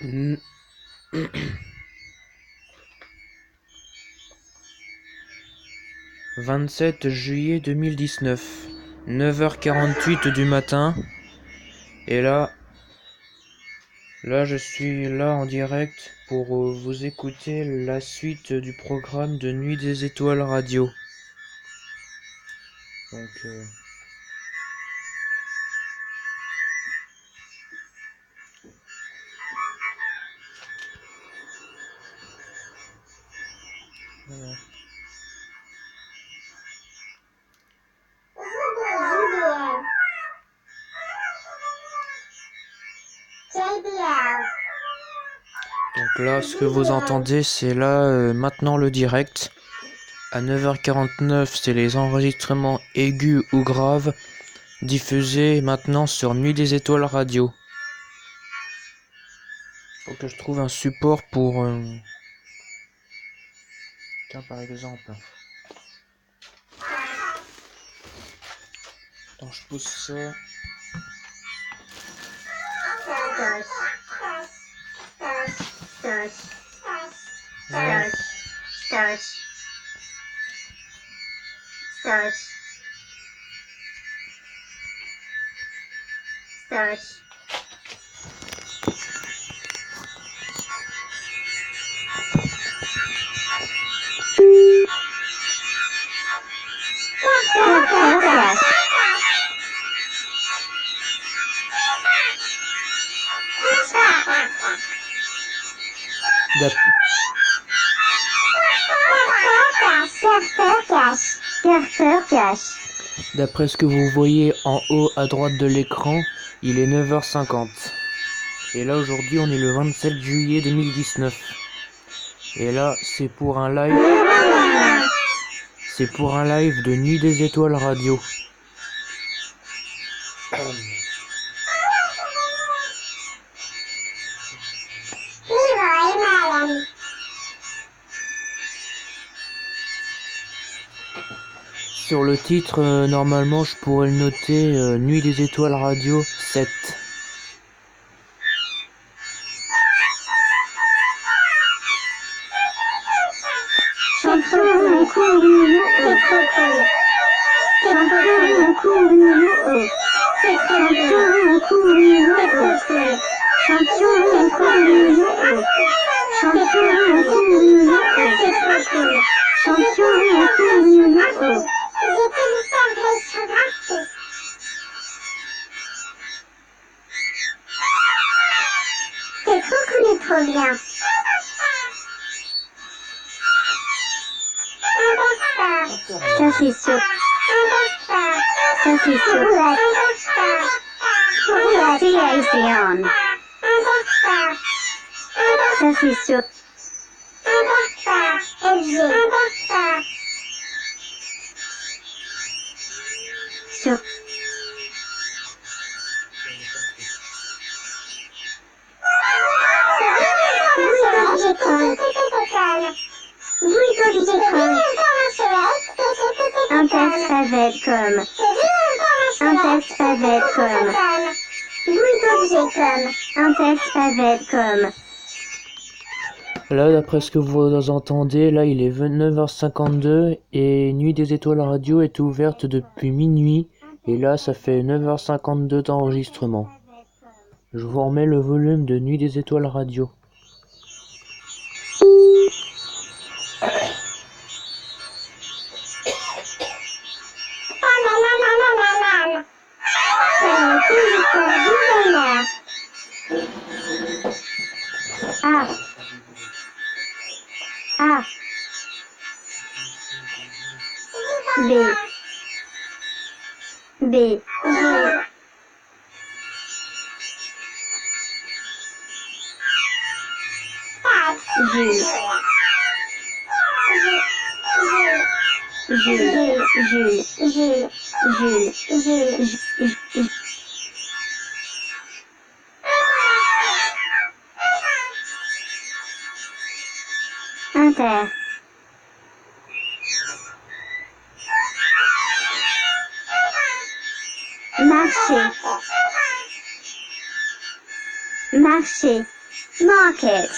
N- 27 juillet 2019, 9h48 du matin. Et là, je suis là en direct pour vous écouter la suite du programme de Nuit des Étoiles Radio. Donc, voilà. Donc là, ce que vous entendez, c'est là maintenant le direct. À 9h49, c'est les enregistrements aigus ou graves diffusés maintenant sur Nuit des Étoiles Radio. Faut que je trouve un support pour... Tiens, par exemple. Attends, je pousse ça. D'après ce que vous voyez en haut à droite de l'écran, il est 9h50. Et là aujourd'hui on est le 27 juillet 2019. Et là c'est pour un live. C'est pour un live de Nuit des Étoiles Radio. Sur le titre, normalement je pourrais le noter Nuit des Étoiles Radio 7. Trop bien. Ça c'est sûr. Ça c'est sûr. Création. Ça c'est sûr. Sur. Un texte avec comme. Un texte avec comme. Un texte avec comme. Là d'après ce que vous entendez, là il est 9h52 et Nuit des Étoiles Radio est ouverte depuis minuit. Et là ça fait 9h52 d'enregistrement. Je vous remets le volume de Nuit des Étoiles Radio. A. A. B. B. Inter. Marcher. Marcher. Market.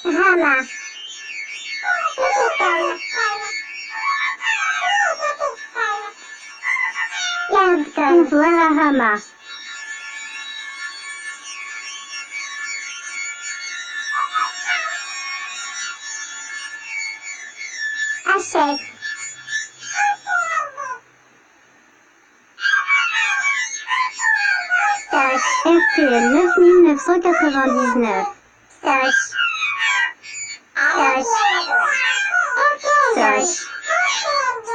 Rama. Voilà Rama. Achète. Stash. RTL 9999. Stash. Stash. Stash.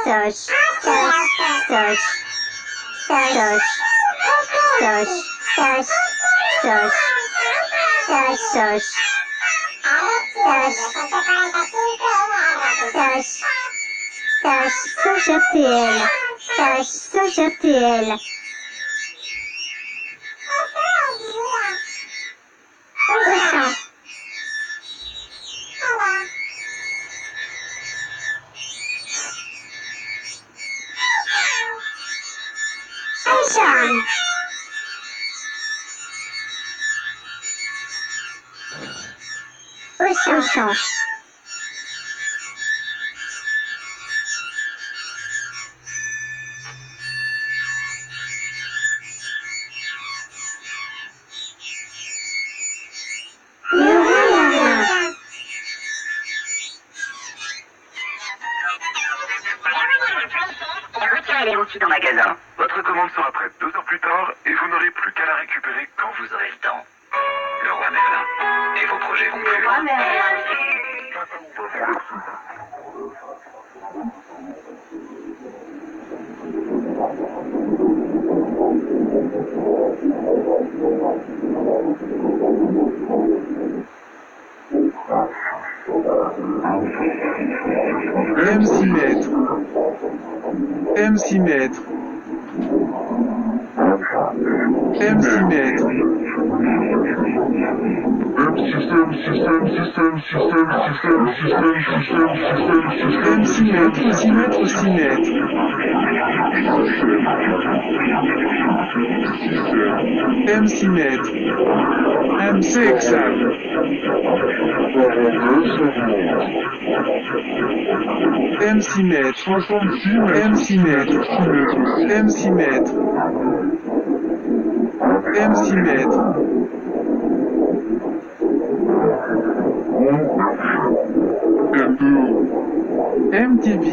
Stash. Stash. Stash. Stash. Stash. Stash. Stash. Stash. Stash. Stash. Stash RTL. Stash. Stash RTL. Auchan. Auchan. Auchan. Retirez-les ensuite en magasin. Votre commande sera prête 2 heures plus tard et vous n'aurez plus qu'à la récupérer quand vous aurez le temps. Le roi Merlin. Et vos projets vont plus loin. MC Maître. MC Maître. MC Maître. MC Maître, aussi maître, aussi maître. MC Maître. MC Exam. MC Maître. MC Maître. MC Maître. MC Maître. MTV.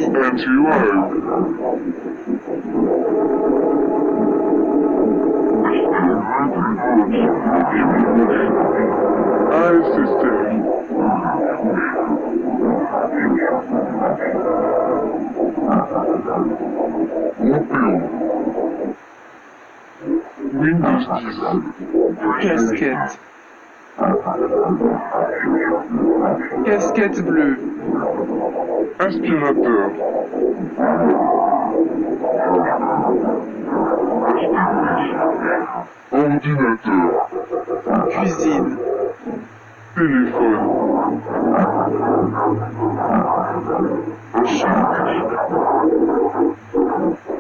Windows 10. Casquette. Casquette bleue. Aspirateur. Ordinateur. Cuisine. Téléphone.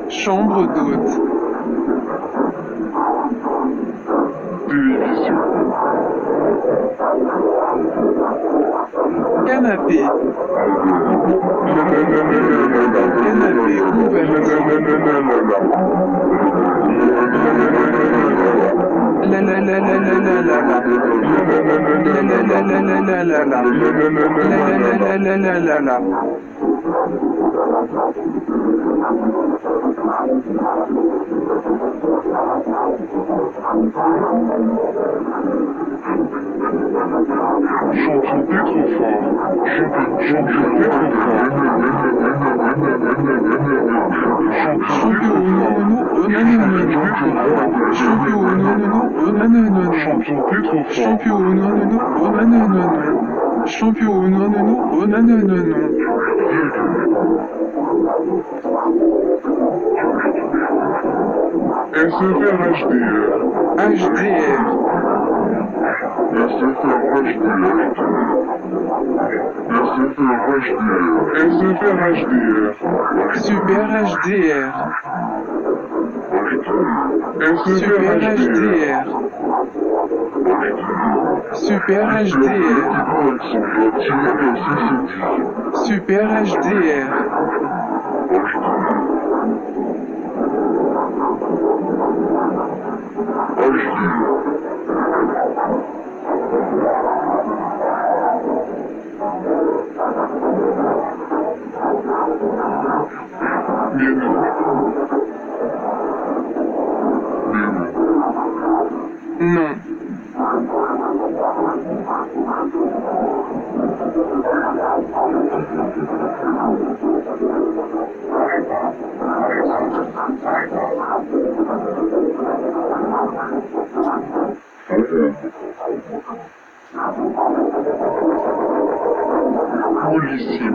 Chambre d'hôte. Télévision. Canapé. Canapé couvert. La la la la la la la la. La la la la la la la la. La la la la la la la. Chantez trop fort. Chantez trop fort. SFR HDR. HDR. SFR HDR. SFR HDR. Super HDR. SFR HDR. Super HDR. Super HDR. Non. Polissime.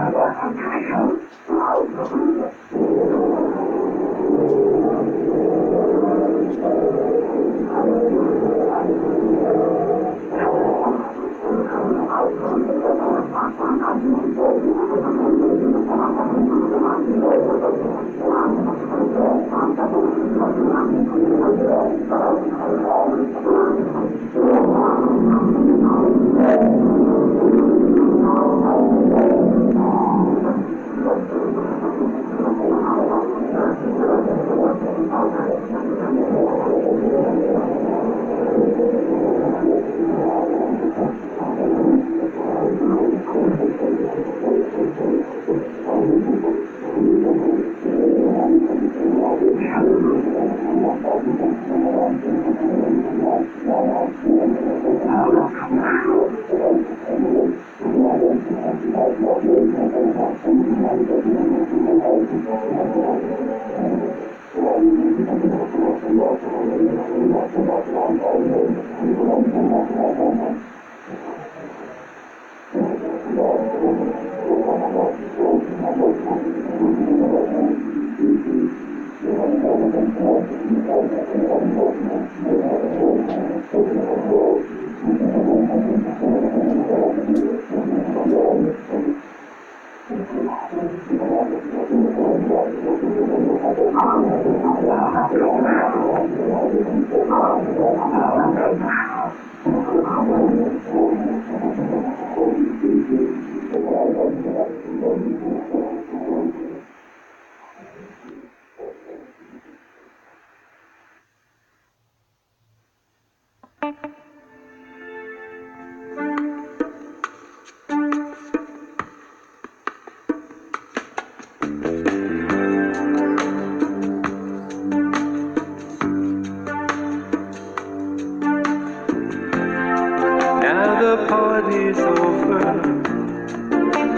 Now the party's over,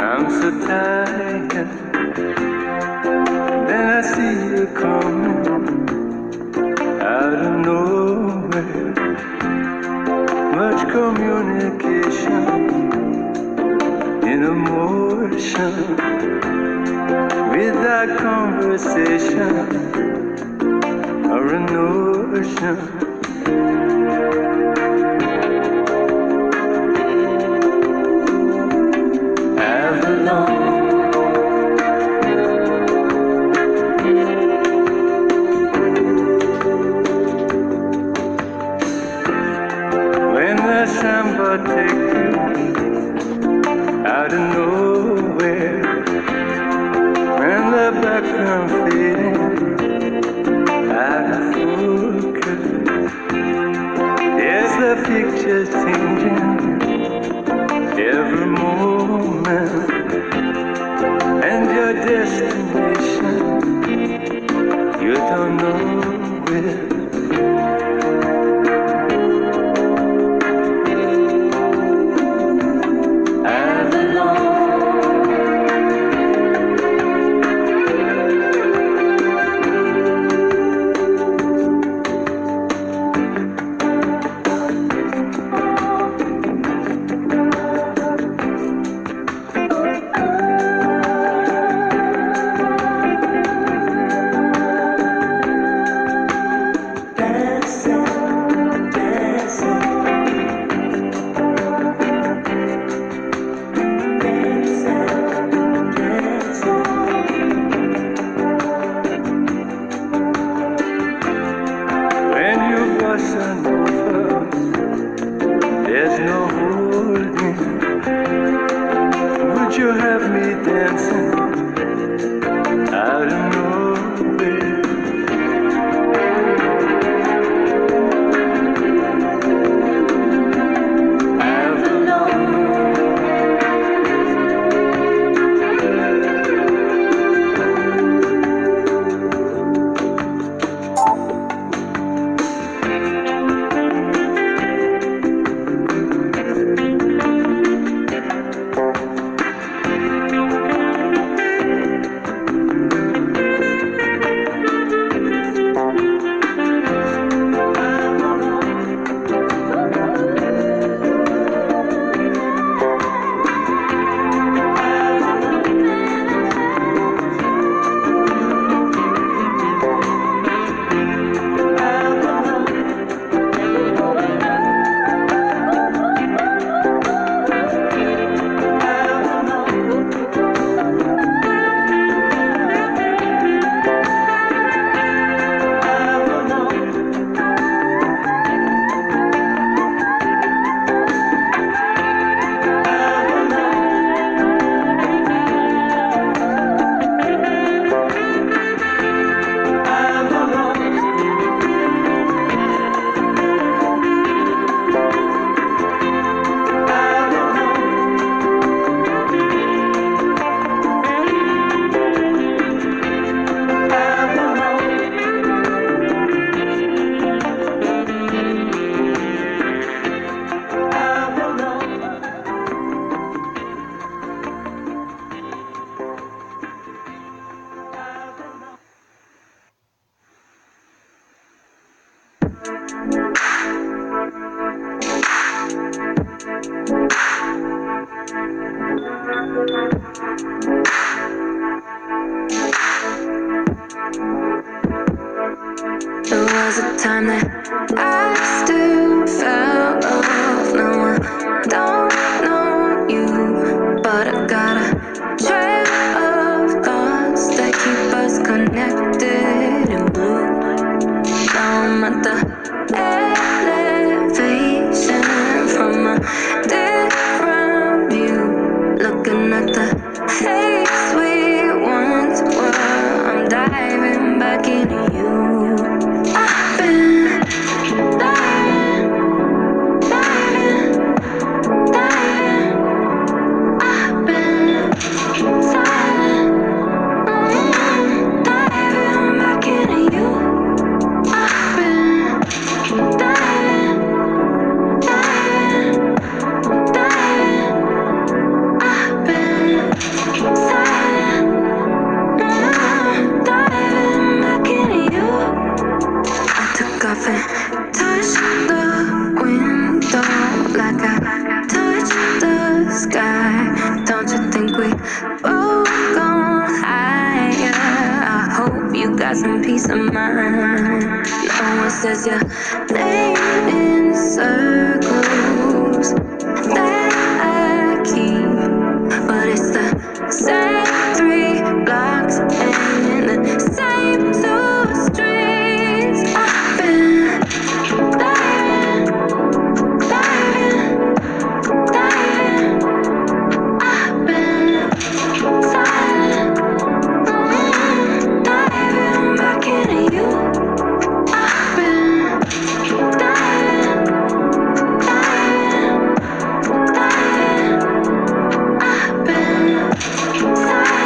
I'm so tired. Then I see you coming out of nowhere. Much communication in emotion, without conversation or a notion. When the samba take you out of nowhere, when the background fading out of focus, yes, the picture's changing every moment, and your destination you don't know where. crossing over. There's no holding. Would you have me dancing out of nowhere? There was a time that I still felt love. Now I don't know you, but I got a trail of thoughts that keep us connected in blue. Now I'm at the elevation from a different view, looking at the face we once were. I'm diving back into you. I've been diving, diving, diving. I've been silent, diving back into you. I've been diving, diving, diving. I've been silent, diving back into you. I took off and touched the window like I touched the sky. Don't you think we both gone higher? I hope you got some peace of mind. No one says your name in circles that I keep, but it's the same 3 blocks and the same 2 streets. I've been diving, diving, diving. I've been silent, diving back into you. I've been diving, diving, diving. I've been silent.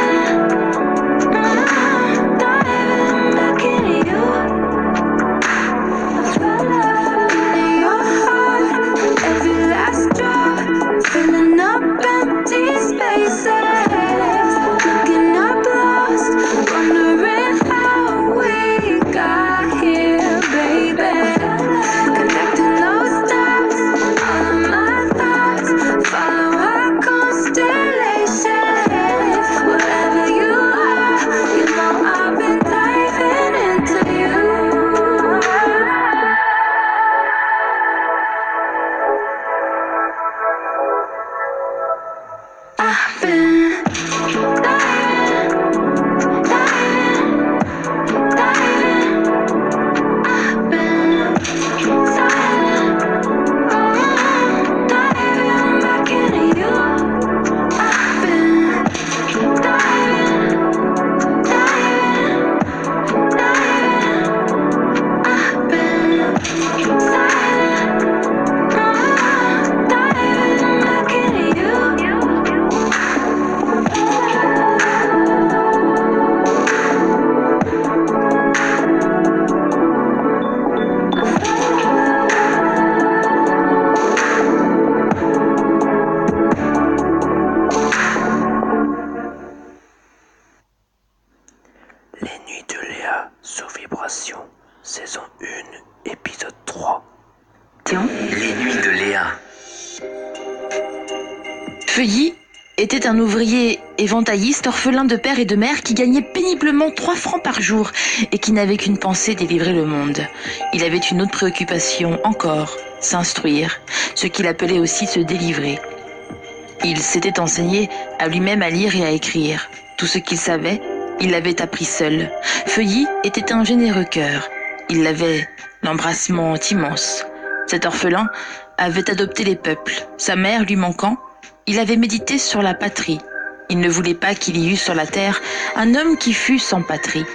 Imagination. Les nuits de Léa. Feuilly était un ouvrier éventailliste, orphelin de père et de mère, qui gagnait péniblement 3 francs par jour et qui n'avait qu'une pensée: délivrer le monde. Il avait une autre préoccupation encore, s'instruire, ce qu'il appelait aussi se délivrer. Il s'était enseigné à lui-même à lire et à écrire. Tout ce qu'il savait, il l'avait appris seul. Feuilly était un généreux cœur. Il avait l'embrassement immense. Cet orphelin avait adopté les peuples. Sa mère lui manquant, il avait médité sur la patrie. Il ne voulait pas qu'il y eût sur la terre un homme qui fût sans patrie.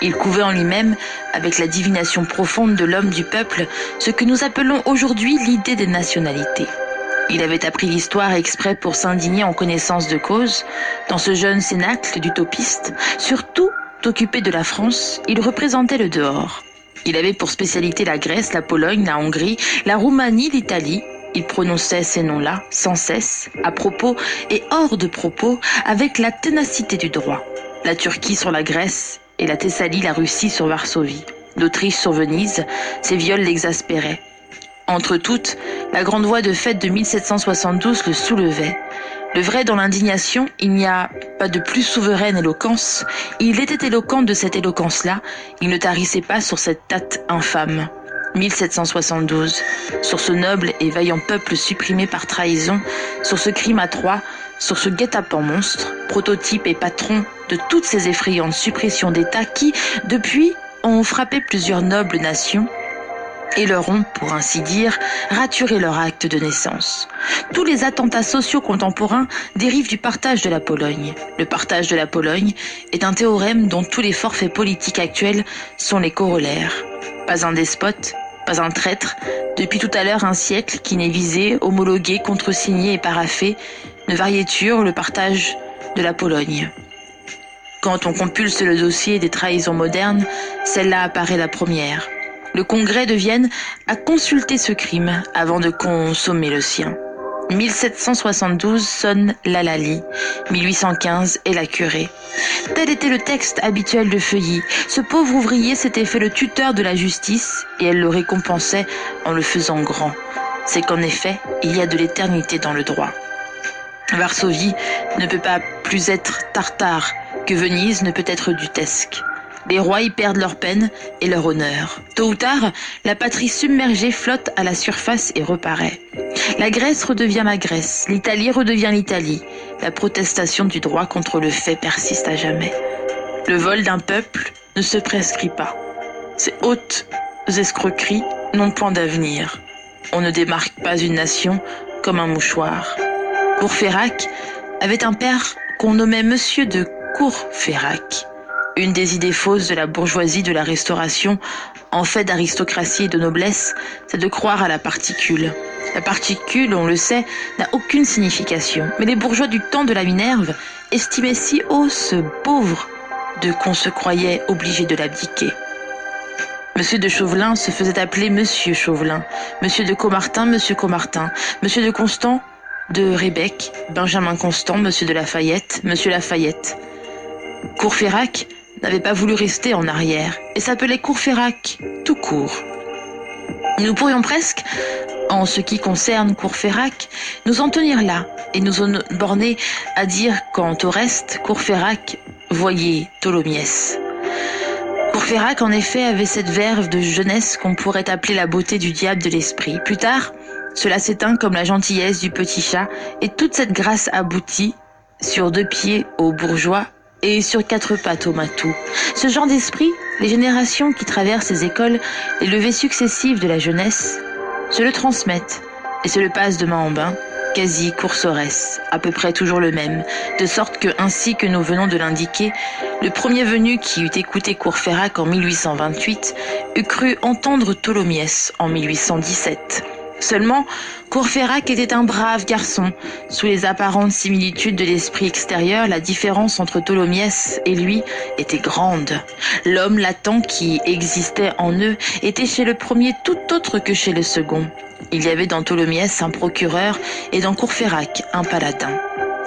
Il couvait en lui-même, avec la divination profonde de l'homme du peuple, ce que nous appelons aujourd'hui l'idée des nationalités. Il avait appris l'histoire exprès pour s'indigner en connaissance de cause. Dans ce jeune cénacle d'utopistes, surtout occupé de la France, il représentait le dehors. Il avait pour spécialité la Grèce, la Pologne, la Hongrie, la Roumanie, l'Italie. Il prononçait ces noms-là sans cesse, à propos et hors de propos, avec la ténacité du droit. La Turquie sur la Grèce et la Thessalie, la Russie sur Varsovie. L'Autriche sur Venise, ses viols l'exaspéraient. Entre toutes, la grande voix de fête de 1772 le soulevait. Le vrai dans l'indignation, il n'y a pas de plus souveraine éloquence. Il était éloquent de cette éloquence-là. Il ne tarissait pas sur cette tâte infâme. 1772, sur ce noble et vaillant peuple supprimé par trahison, sur ce crime à trois, sur ce guet-apens monstre, prototype et patron de toutes ces effrayantes suppressions d'État qui, depuis, ont frappé plusieurs nobles nations et leur ont, pour ainsi dire, raturé leur acte de naissance. Tous les attentats sociaux contemporains dérivent du partage de la Pologne. Le partage de la Pologne est un théorème dont tous les forfaits politiques actuels sont les corollaires. Pas un despote, pas un traître, depuis tout à l'heure un siècle qui n'est visé, homologué, contresigné et paraphé, ne variéture le partage de la Pologne. Quand on compulse le dossier des trahisons modernes, celle-là apparaît la première. Le Congrès de Vienne a consulté ce crime avant de consommer le sien. 1772 sonne l'Hallali, 1815 est la curée. Tel était le texte habituel de Feuilly. Ce pauvre ouvrier s'était fait le tuteur de la justice et elle le récompensait en le faisant grand. C'est qu'en effet, il y a de l'éternité dans le droit. Varsovie ne peut pas plus être tartare que Venise ne peut être dutesque. Les rois y perdent leur peine et leur honneur. Tôt ou tard, la patrie submergée flotte à la surface et reparaît. La Grèce redevient la Grèce, l'Italie redevient l'Italie. La protestation du droit contre le fait persiste à jamais. Le vol d'un peuple ne se prescrit pas. Ces hautes escroqueries n'ont point d'avenir. On ne démarque pas une nation comme un mouchoir. Courfeyrac avait un père qu'on nommait Monsieur de Courfeyrac. Une des idées fausses de la bourgeoisie de la Restauration, en fait d'aristocratie et de noblesse, c'est de croire à la particule. La particule, on le sait, n'a aucune signification. Mais les bourgeois du temps de la Minerve estimaient si haut ce pauvre qu'on se croyait obligé de l'abdiquer. Monsieur de Chauvelin se faisait appeler Monsieur Chauvelin, Monsieur de Caumartin, Monsieur Caumartin, Monsieur de Constant, de Rébec, Benjamin Constant, Monsieur de Lafayette, Monsieur Lafayette. Courfeyrac n'avait pas voulu rester en arrière et s'appelait Courfeyrac tout court. Nous pourrions presque, en ce qui concerne Courfeyrac, nous en tenir là et nous en borner à dire quant au reste, Courfeyrac voyait Tholomyès. Courfeyrac, en effet, avait cette verve de jeunesse qu'on pourrait appeler la beauté du diable de l'esprit. Plus tard, cela s'éteint comme la gentillesse du petit chat et toute cette grâce aboutit sur 2 pieds aux bourgeois et sur 4 pattes au matou. Ce genre d'esprit, les générations qui traversent ces écoles, les levées successives de la jeunesse, se le transmettent et se le passent de main en main, quasi coursorès, à peu près toujours le même, de sorte que, ainsi que nous venons de l'indiquer, le premier venu qui eût écouté Courfeyrac en 1828 eût cru entendre Tholomyès en 1817. Seulement, Courfeyrac était un brave garçon. Sous les apparentes similitudes de l'esprit extérieur, la différence entre Tholomyès et lui était grande. L'homme latent qui existait en eux était chez le premier tout autre que chez le second. Il y avait dans Tholomyès un procureur et dans Courfeyrac un paladin.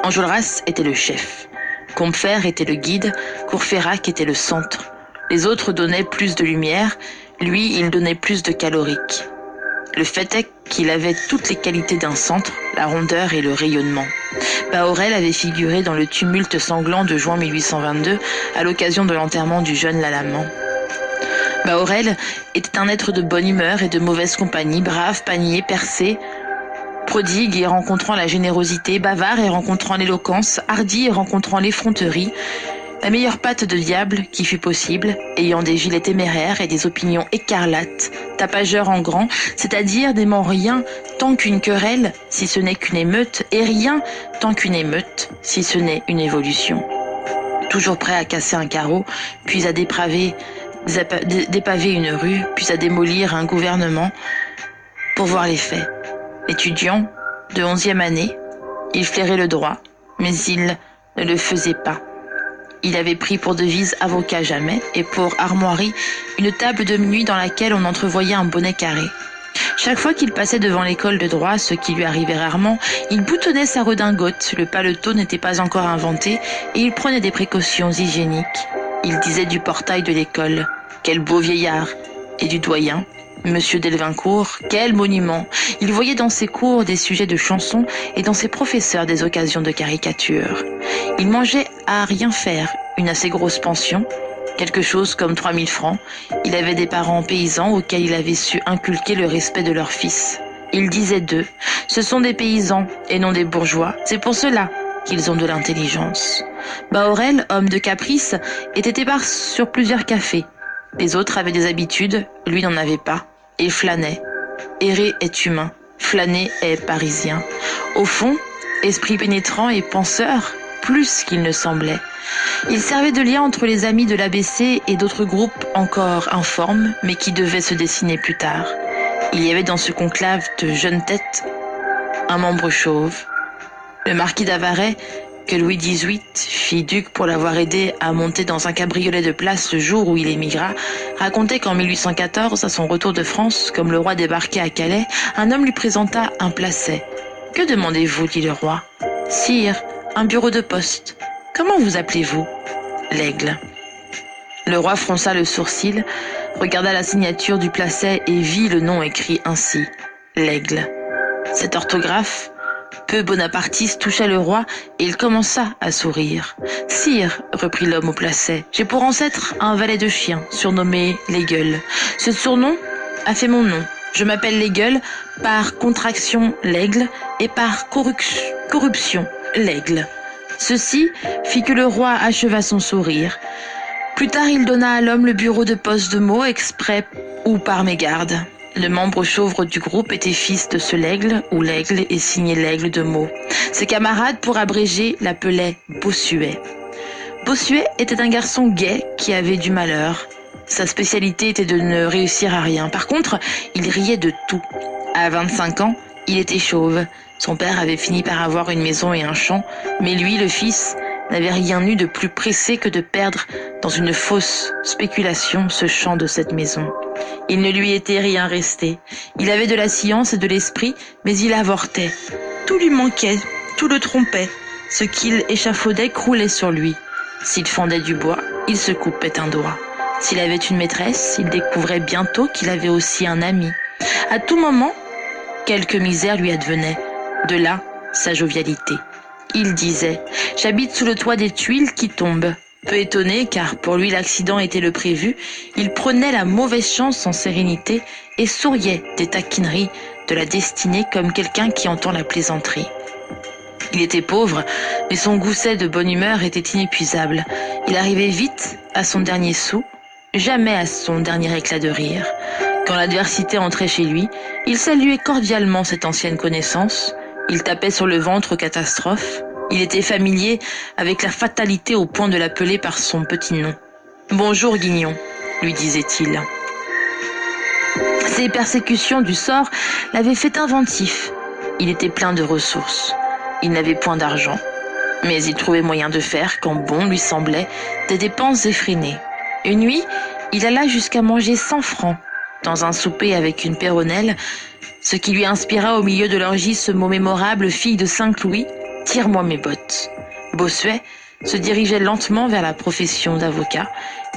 Enjolras était le chef. Combeferre était le guide, Courfeyrac était le centre. Les autres donnaient plus de lumière, lui il donnait plus de calorique. Le fait est qu'il avait toutes les qualités d'un centre, la rondeur et le rayonnement. Bahorel avait figuré dans le tumulte sanglant de juin 1822 à l'occasion de l'enterrement du jeune Lallemand. Bahorel était un être de bonne humeur et de mauvaise compagnie, brave, panier, percé, prodigue et rencontrant la générosité, bavard et rencontrant l'éloquence, hardi et rencontrant l'effronterie, la meilleure patte de diable qui fut possible, ayant des gilets téméraires et des opinions écarlates, tapageur en grand, c'est-à-dire n'aimant rien tant qu'une querelle, si ce n'est qu'une émeute, et rien tant qu'une émeute, si ce n'est une évolution. Toujours prêt à casser un carreau, puis à dépaver une rue, puis à démolir un gouvernement, pour voir les faits. Étudiant de 11e année, il flairait le droit, mais il ne le faisait pas. Il avait pris pour devise avocat jamais et pour armoirie une table de nuit dans laquelle on entrevoyait un bonnet carré. Chaque fois qu'il passait devant l'école de droit, ce qui lui arrivait rarement, il boutonnait sa redingote, le paletot n'était pas encore inventé et il prenait des précautions hygiéniques. Il disait du portail de l'école, quel beau vieillard, et du doyen, Monsieur Delvincourt, quel monument! Il voyait dans ses cours des sujets de chansons et dans ses professeurs des occasions de caricature. Il mangeait à rien faire, une assez grosse pension, quelque chose comme 3000 francs. Il avait des parents paysans auxquels il avait su inculquer le respect de leur fils. Il disait d'eux, ce sont des paysans et non des bourgeois, c'est pour cela qu'ils ont de l'intelligence. Bahorel, homme de caprice, était épars sur plusieurs cafés. Les autres avaient des habitudes, lui n'en avait pas. Il flânait. Errer est humain, flâner est parisien. Au fond, esprit pénétrant et penseur, plus qu'il ne semblait. Il servait de lien entre les amis de l'ABC et d'autres groupes encore informes, mais qui devaient se dessiner plus tard. Il y avait dans ce conclave de jeunes têtes un membre chauve. Le marquis d'Avaray, que Louis XVIII fit duc pour l'avoir aidé à monter dans un cabriolet de place le jour où il émigra, racontait qu'en 1814, à son retour de France, comme le roi débarquait à Calais, un homme lui présenta un placet. « Que demandez-vous » dit le roi. « Sire, un bureau de poste. Comment vous appelez-vous » ?»« L'Aigle. » Le roi fronça le sourcil, regarda la signature du placet et vit le nom écrit ainsi, « L'Aigle ». Cette orthographe peu bonapartiste toucha le roi et il commença à sourire. « Sire, reprit l'homme au placet, j'ai pour ancêtre un valet de chien, surnommé l'Aigle. Ce surnom a fait mon nom. Je m'appelle l'Aigle par contraction l'Aigle et par corruption l'Aigle. » Ceci fit que le roi acheva son sourire. Plus tard, il donna à l'homme le bureau de poste de Meaux, exprès ou par mégarde. Le membre chauve du groupe était fils de ce l'Aigle, ou l'Aigle, et signé l'Aigle de Meaux. Ses camarades, pour abréger, l'appelaient Bossuet. Bossuet était un garçon gai qui avait du malheur. Sa spécialité était de ne réussir à rien. Par contre, il riait de tout. À 25 ans, il était chauve. Son père avait fini par avoir une maison et un champ, mais lui, le fils, n'avait rien eu de plus pressé que de perdre dans une fausse spéculation ce champ de cette maison. Il ne lui était rien resté. Il avait de la science et de l'esprit, mais il avortait. Tout lui manquait, tout le trompait. Ce qu'il échafaudait croulait sur lui. S'il fendait du bois, il se coupait un doigt. S'il avait une maîtresse, il découvrait bientôt qu'il avait aussi un ami. À tout moment, quelque misère lui advenait. De là, sa jovialité. Il disait « J'habite sous le toit des tuiles qui tombent ». Peu étonné, car pour lui l'accident était le prévu, il prenait la mauvaise chance en sérénité et souriait des taquineries de la destinée comme quelqu'un qui entend la plaisanterie. Il était pauvre, mais son gousset de bonne humeur était inépuisable. Il arrivait vite à son dernier sou, jamais à son dernier éclat de rire. Quand l'adversité entrait chez lui, il saluait cordialement cette ancienne connaissance. Il tapait sur le ventre aux catastrophes. Il était familier avec la fatalité au point de l'appeler par son petit nom. « Bonjour, Guignon », lui disait-il. Ces persécutions du sort l'avaient fait inventif. Il était plein de ressources. Il n'avait point d'argent, mais il trouvait moyen de faire, quand bon lui semblait, des dépenses effrénées. Une nuit, il alla jusqu'à manger 100 francs dans un souper avec une Péronnelle, ce qui lui inspira au milieu de l'orgie ce mot mémorable, fille de 5 louis, « Tire-moi mes bottes ». Bossuet se dirigeait lentement vers la profession d'avocat.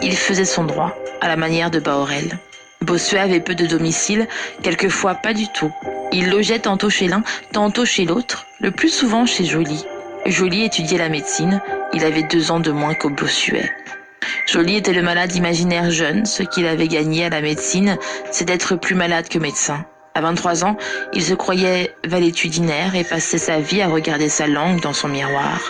Il faisait son droit, à la manière de Bahorel. Bossuet avait peu de domicile, quelquefois pas du tout. Il logeait tantôt chez l'un, tantôt chez l'autre, le plus souvent chez Joly. Joly étudiait la médecine, il avait 2 ans de moins qu'au Bossuet. Joly était le malade imaginaire jeune, ce qu'il avait gagné à la médecine, c'est d'être plus malade que médecin. À 23 ans, il se croyait valétudinaire et passait sa vie à regarder sa langue dans son miroir.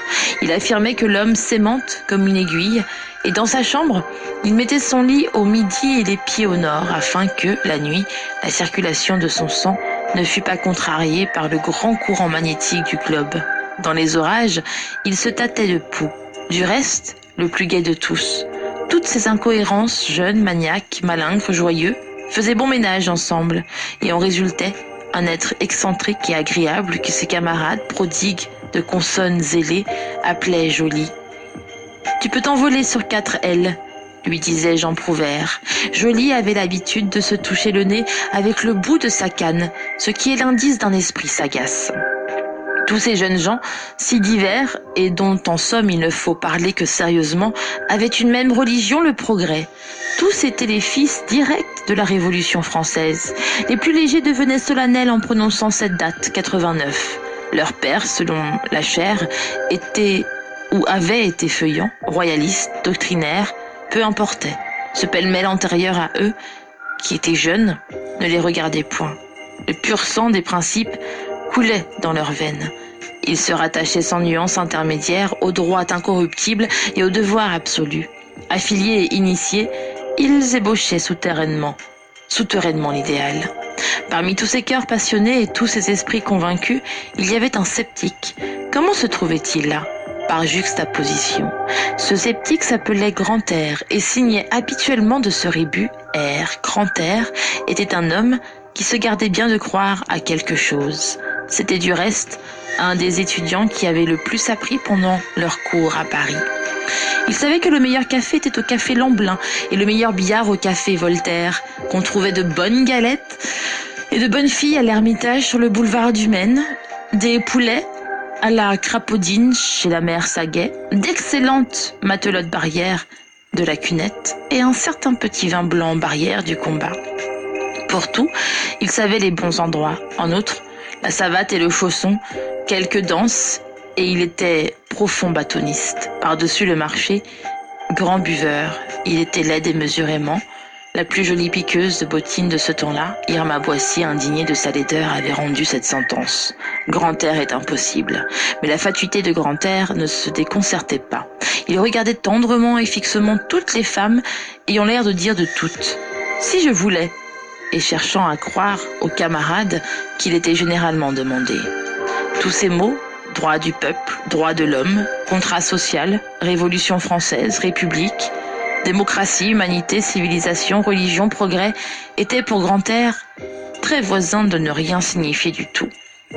Il affirmait que l'homme s'aimante comme une aiguille, et dans sa chambre, il mettait son lit au midi et les pieds au nord, afin que, la nuit, la circulation de son sang ne fût pas contrariée par le grand courant magnétique du globe. Dans les orages, il se tâtait de pouls. Du reste, le plus gai de tous. Toutes ces incohérences, jeunes, maniaques, malingres, joyeux, faisaient bon ménage ensemble, et en résultait un être excentrique et agréable que ses camarades, prodigues de consonnes ailées, appelaient Joly. « Tu peux t'envoler sur 4 ailes », lui disait Jean Prouvaire. Joly avait l'habitude de se toucher le nez avec le bout de sa canne, ce qui est l'indice d'un esprit sagace. Tous ces jeunes gens, si divers, et dont en somme il ne faut parler que sérieusement, avaient une même religion, le progrès. Tous étaient les fils directs de la Révolution française. Les plus légers devenaient solennels en prononçant cette date, 89. Leur père, selon la chaire, était ou avait été feuillant, royaliste, doctrinaire, peu importait. Ce pêle-mêle antérieur à eux, qui étaient jeunes, ne les regardait point. Le pur sang des principes coulait dans leurs veines. Ils se rattachaient sans nuance intermédiaire au droit incorruptible et au devoir absolu. Affiliés et initiés, ils ébauchaient souterrainement l'idéal. Parmi tous ces cœurs passionnés et tous ces esprits convaincus, il y avait un sceptique. Comment se trouvait-il là ? Par juxtaposition. Ce sceptique s'appelait Grantaire et signait habituellement de ce rébus R. Grantaire était un homme qui se gardait bien de croire à quelque chose. C'était du reste un des étudiants qui avait le plus appris pendant leur cours à Paris. Il savait que le meilleur café était au café Lamblin et le meilleur billard au café Voltaire, qu'on trouvait de bonnes galettes et de bonnes filles à l'Ermitage sur le boulevard du Maine, des poulets à la Crapaudine chez la mère Saguet, d'excellentes matelotes Barrière de la Cunette et un certain petit vin blanc Barrière du Combat. Pour tout, il savait les bons endroits. En outre, la savate et le chausson, quelques danses, et il était profond bâtonniste. Par-dessus le marché, grand buveur, il était laid démesurément. La plus jolie piqueuse de bottines de ce temps-là, Irma Boissier, indignée de sa laideur, avait rendu cette sentence. Grantaire est impossible. Mais la fatuité de Grantaire ne se déconcertait pas. Il regardait tendrement et fixement toutes les femmes, ayant l'air de dire de toutes « Si je voulais », et cherchant à croire aux camarades qu'il était généralement demandé. Tous ces mots, droit du peuple, droit de l'homme, contrat social, révolution française, république, démocratie, humanité, civilisation, religion, progrès, étaient pour Grantaire très voisins de ne rien signifier du tout.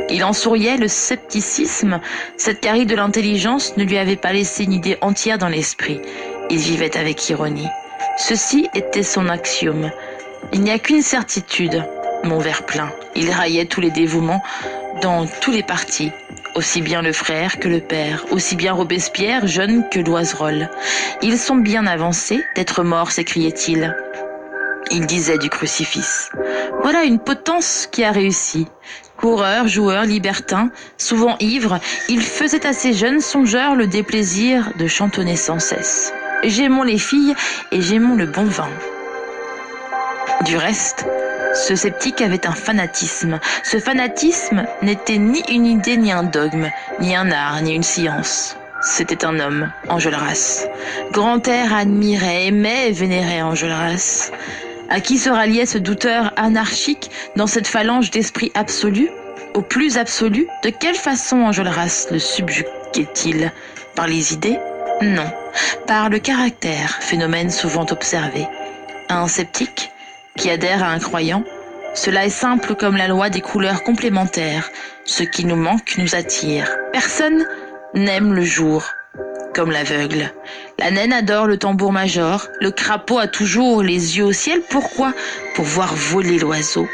Il en souriait, le scepticisme, cette carie de l'intelligence ne lui avait pas laissé une idée entière dans l'esprit. Il vivait avec ironie. Ceci était son axiome. Il n'y a qu'une certitude, mon verre plein. Il raillait tous les dévouements dans tous les partis, aussi bien le frère que le père, aussi bien Robespierre, jeune que Loizerolles. Ils sont bien avancés d'être morts, s'écriait-il. Il disait du crucifix. Voilà une potence qui a réussi. Coureur, joueur, libertin, souvent ivre, il faisait à ces jeunes songeurs le déplaisir de chantonner sans cesse. J'aimons les filles et j'aimons le bon vin. Du reste, ce sceptique avait un fanatisme. Ce fanatisme n'était ni une idée, ni un dogme, ni un art, ni une science. C'était un homme, Enjolras. Grantaire admirait, aimait et vénérait Enjolras. À qui se ralliait ce douteur anarchique dans cette phalange d'esprit absolu, au plus absolu? De quelle façon Enjolras le subjuguait-il? Par les idées? Non, par le caractère, phénomène souvent observé. Un sceptique qui adhère à un croyant, cela est simple comme la loi des couleurs complémentaires. Ce qui nous manque nous attire. Personne n'aime le jour, comme l'aveugle. La naine adore le tambour-major. Le crapaud a toujours les yeux au ciel. Pourquoi? Pour voir voler l'oiseau.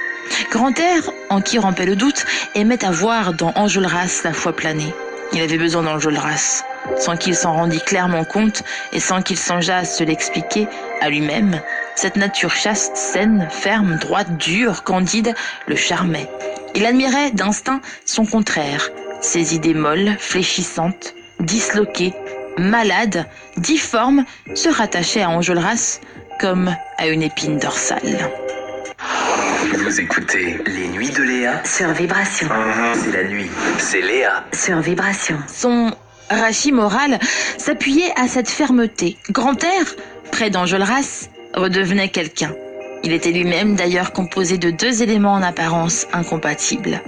Grantaire, en qui rampait le doute, aimait à voir dans Enjolras la foi planer. Il avait besoin d'Enjolras, sans qu'il s'en rendît clairement compte et sans qu'il songeât à se l'expliquer à lui-même. Cette nature chaste, saine, ferme, droite, dure, candide, le charmait. Il admirait d'instinct son contraire, ses idées molles, fléchissantes, disloquées, malades, difformes, se rattachaient à Enjolras comme à une épine dorsale. Vous écoutez Les Nuits de Léa Sur Vibration. C'est la nuit, c'est Léa. Sur Vibration. Son rachis moral s'appuyait à cette fermeté. Grantaire, près d'Enjolras, redevenait quelqu'un. Il était lui-même d'ailleurs composé de deux éléments en apparence incompatibles.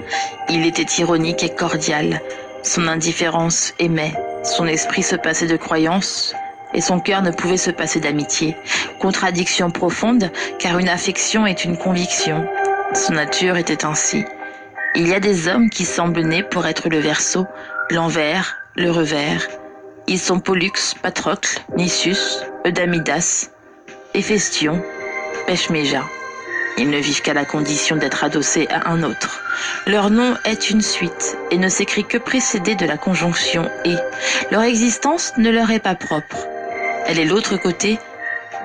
Il était ironique et cordial. Son indifférence aimait, son esprit se passait de croyance, et son cœur ne pouvait se passer d'amitié. Contradiction profonde, car une affection est une conviction. Son nature était ainsi. Il y a des hommes qui semblent nés pour être le Verseau, l'envers, le revers. Ils sont Pollux, Patrocle, Nisus, Eudamidas, Héphaestion, Pechméja. Ils ne vivent qu'à la condition d'être adossés à un autre. Leur nom est une suite et ne s'écrit que précédé de la conjonction « et ». Leur existence ne leur est pas propre. Elle est l'autre côté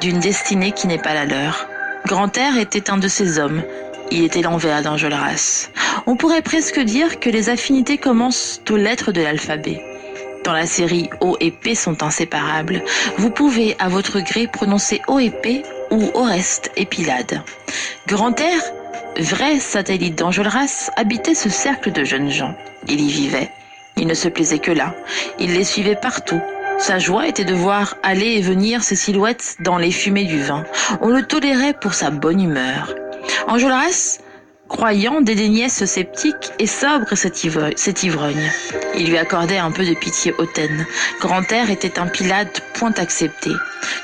d'une destinée qui n'est pas la leur. Grantaire était un de ces hommes. Il était l'envers d'Enjolras. On pourrait presque dire que les affinités commencent aux lettres de l'alphabet. Dans la série O et P sont inséparables. Vous pouvez à votre gré prononcer O et P ou Oreste et Pylade. Grantaire, vrai satellite d'Enjolras, habitait ce cercle de jeunes gens. Il y vivait. Il ne se plaisait que là. Il les suivait partout. Sa joie était de voir aller et venir ses silhouettes dans les fumées du vin. On le tolérait pour sa bonne humeur. Enjolras, croyant, dédaignait ce sceptique et sobre cet ivrogne. Il lui accordait un peu de pitié hautaine. Grantaire était un Pylade point accepté.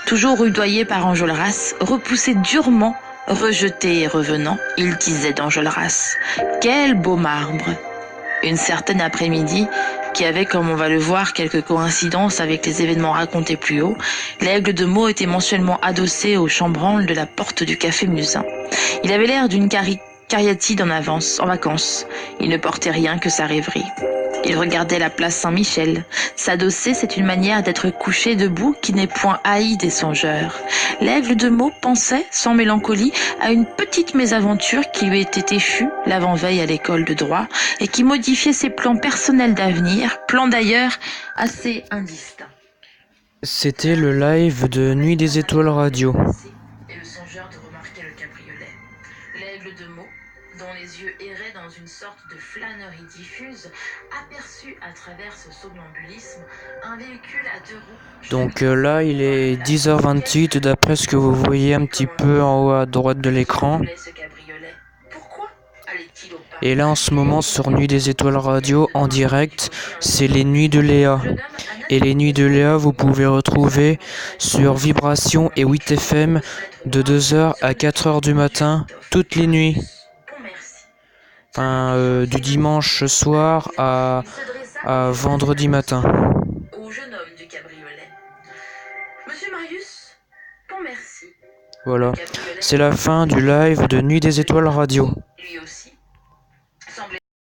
Toujours rudoyé par Enjolras, repoussé durement, rejeté et revenant, il disait d'Enjolras « Quel beau marbre !» Une certaine après-midi, qui avait, comme on va le voir, quelques coïncidences avec les événements racontés plus haut, l'Aigle de Meaux était mensuellement adossé au chambranle de la porte du café Musin. Il avait l'air d'une cariatide en vacances. Il ne portait rien que sa rêverie. Il regardait la place Saint-Michel. S'adosser, c'est une manière d'être couché debout qui n'est point haïe des songeurs. L'Aigle de Meaux pensait, sans mélancolie, à une petite mésaventure qui lui était échue l'avant-veille à l'école de droit et qui modifiait ses plans personnels d'avenir, plans d'ailleurs assez indistincts. C'était le live de Nuit des Étoiles Radio. Et le songeur de remarquer le cabriolet. L'Aigle de Meaux, dont les yeux erraient dans une sorte de flânerie diffuse, aperçut à travers ce somnambulisme un véhicule à deux roues. Donc là, il est 10h28 d'après ce que vous voyez un petit peu en haut à droite de l'écran. Et là, en ce moment, sur Nuit des Étoiles Radio, en direct, c'est les Nuits de Léa. Et les Nuits de Léa, vous pouvez retrouver sur Vibration et 8FM de 2h à 4h du matin, toutes les nuits. Enfin, du dimanche soir à vendredi matin. Au jeune homme du cabriolet. Monsieur Marius, merci. Voilà, c'est la fin du live de Nuit des Étoiles Radio. Lui aussi.